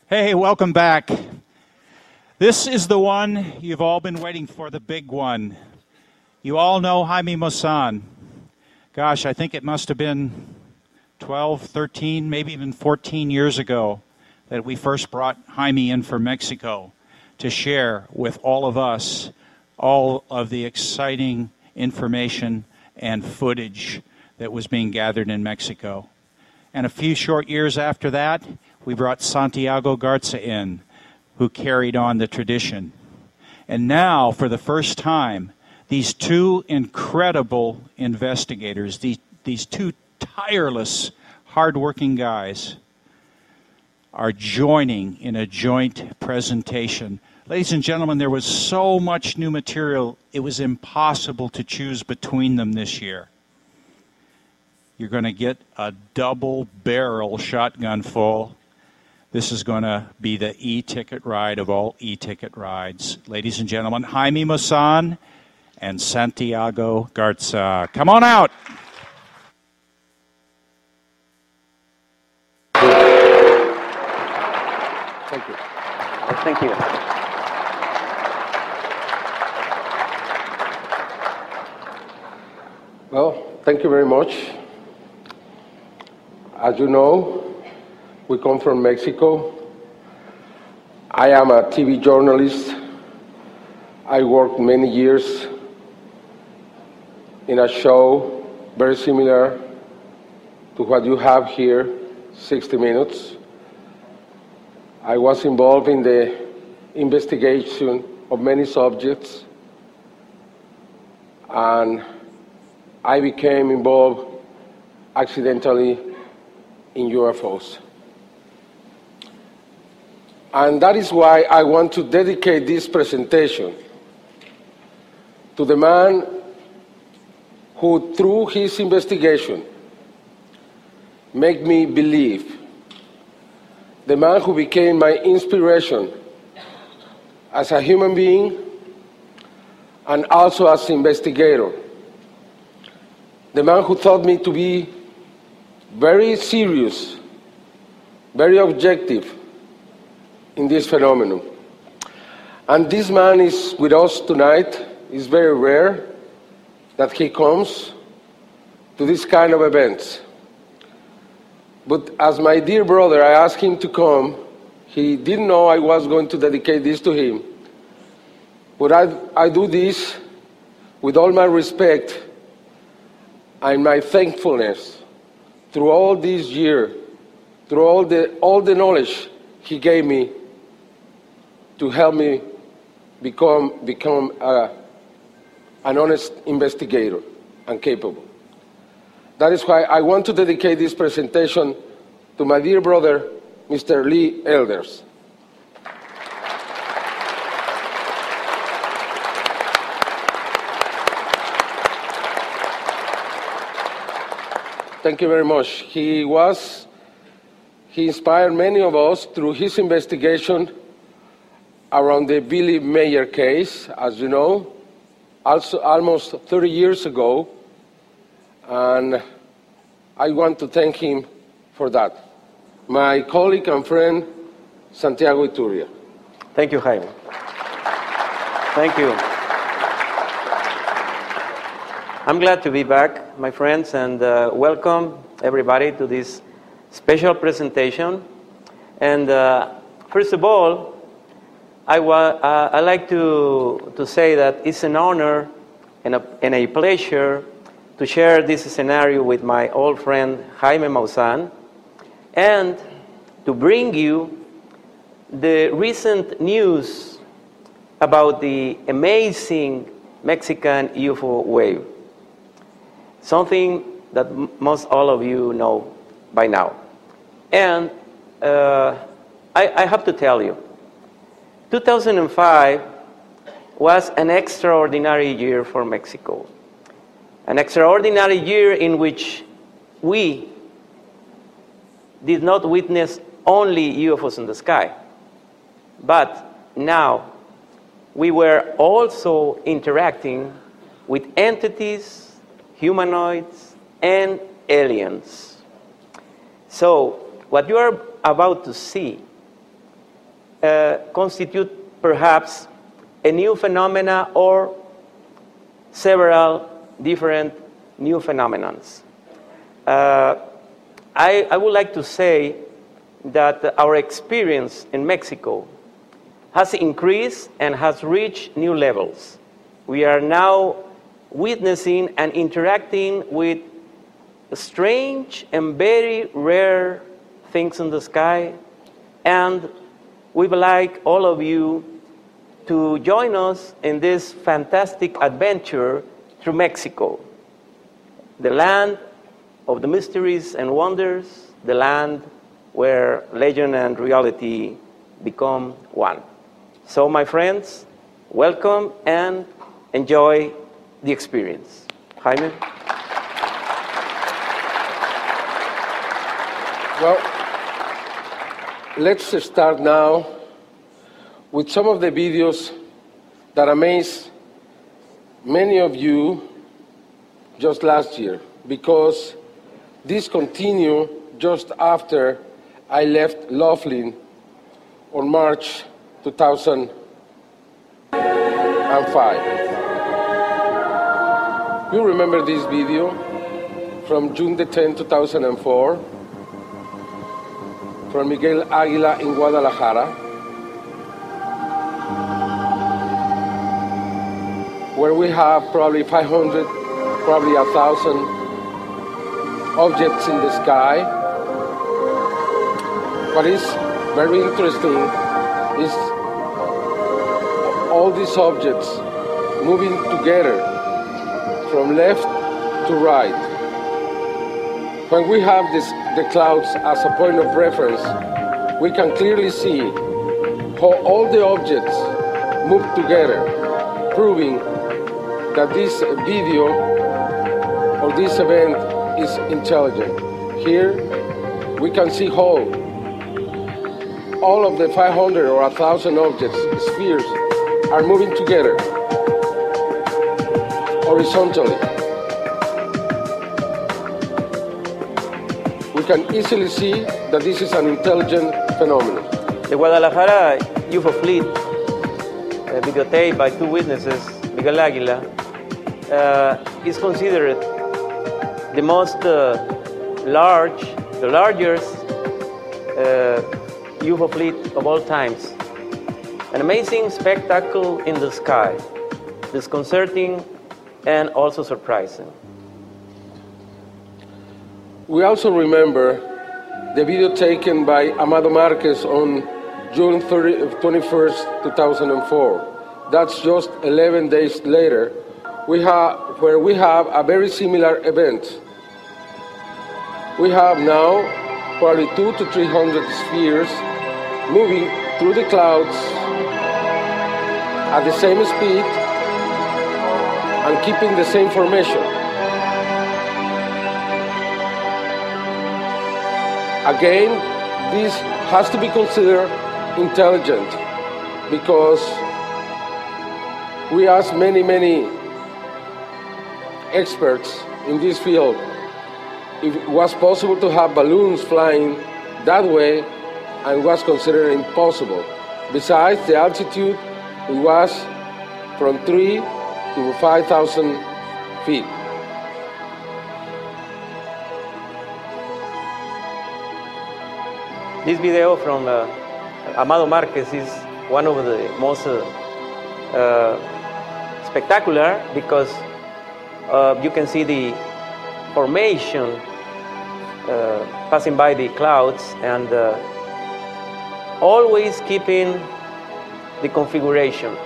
Hey, welcome back. This is the one you've all been waiting for, the big one. You all know Jaime Maussan. Gosh, I think it must have been 12, 13, maybe even 14 years ago that we first brought Jaime in from Mexico to share with all of us all of the exciting information and footage that was being gathered in Mexico. And a few short years after that, we brought Santiago Garza in, who carried on the tradition. And now, for the first time, these two incredible investigators, these two tireless, hardworking guys, are joining in a joint presentation. Ladies and gentlemen, there was so much new material, it was impossible to choose between them this year. You're going to get a double-barrel shotgun full. This is going to be the e-ticket ride of all e-ticket rides. Ladies and gentlemen, Jaime Maussan and Santiago Garza. Come on out. Thank you. Thank you. Well, thank you very much. As you know, we come from Mexico. I am a TV journalist. I worked many years in a show very similar to what you have here, 60 Minutes. I was involved in the investigation of many subjects, and I became involved accidentally in UFOs. And that is why I want to dedicate this presentation to the man who, through his investigation, made me believe, the man who became my inspiration as a human being and also as an investigator, the man who taught me to be very serious, very objective in this phenomenon. And this man is with us tonight. It's very rare that he comes to this kind of events. But as my dear brother, I asked him to come. He didn't know I was going to dedicate this to him. But I do this with all my respect and my thankfulness through all these years, through all the knowledge he gave me to help me become an honest investigator and capable. That is why I want to dedicate this presentation to my dear brother, Mr. Lee Elders. Thank you very much. He inspired many of us through his investigation around the Billy Mayer case, as you know, also almost 30 years ago, and I want to thank him for that. My colleague and friend, Santiago Iturria. Thank you, Jaime. Thank you. I'm glad to be back, my friends, and welcome everybody to this special presentation. And first of all, I like to say that it's an honor and a pleasure to share this scenario with my old friend Jaime Maussan and to bring you the recent news about the amazing Mexican UFO wave, something that most all of you know by now. And I have to tell you, 2005 was an extraordinary year for Mexico. An extraordinary year in which we did not witness only UFOs in the sky, but now we were also interacting with entities, humanoids, and aliens. So what you are about to see constitute perhaps a new phenomena or several different new phenomenons. I would like to say that our experience in Mexico has increased and has reached new levels. We are now witnessing and interacting with strange and very rare things in the sky, and we would like all of you to join us in this fantastic adventure through Mexico, the land of the mysteries and wonders, the land where legend and reality become one. So, my friends, welcome and enjoy the experience. Jaime? Well, let's start now with some of the videos that amazed many of you just last year, because this continued just after I left Laughlin on March 2005. You remember this video from June the 10th, 2004, from Miguel Aguila in Guadalajara, where we have probably 500, probably 1,000 objects in the sky. What is very interesting is all these objects moving together from left to right. When we have the clouds as a point of reference, we can clearly see how all the objects move together, proving that this video or this event is intelligent. Here we can see how all of the 500 or 1,000 objects, spheres, are moving together horizontally. We can easily see that this is an intelligent phenomenon. The Guadalajara UFO fleet, videotaped by two witnesses, Miguel Aguila, is considered the most the largest UFO fleet of all times. An amazing spectacle in the sky, disconcerting and also surprising. We also remember the video taken by Amado Marquez on June 21st, 2004. That's just 11 days later, where we have a very similar event. We have now probably 200 to 300 spheres moving through the clouds at the same speed and keeping the same formation. Again, this has to be considered intelligent, because we asked many experts in this field if it was possible to have balloons flying that way, and was considered impossible. Besides the altitude, it was from 3 to 5,000 feet. This video from Amado Marquez is one of the most spectacular, because you can see the formation passing by the clouds, and always keeping the configuration,